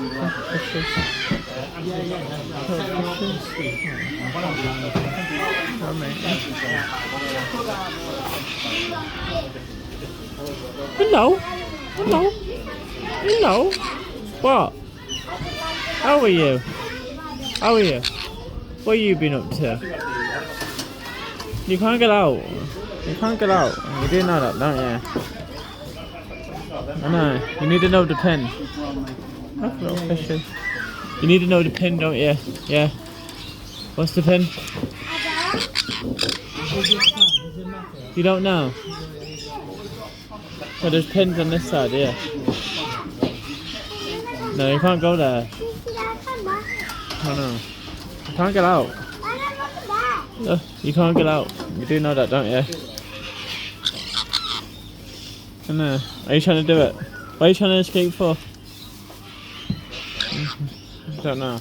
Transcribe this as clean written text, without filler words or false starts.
Hello. Hello. Hello. What? How are you? How are you? What have you been up to? You can't get out. You can't get out. You do know that, don't you? I know. You need to know the pin. Oh, little fishes. You need to know the pin, don't you? Yeah. What's the pin? You don't know? Well, there's pins on this side, yeah. No, you can't go there. Oh no. You can't get out. You can't get out. You do know that, don't you? I know. Are you trying to do it? What are you trying to escape for? I don't know.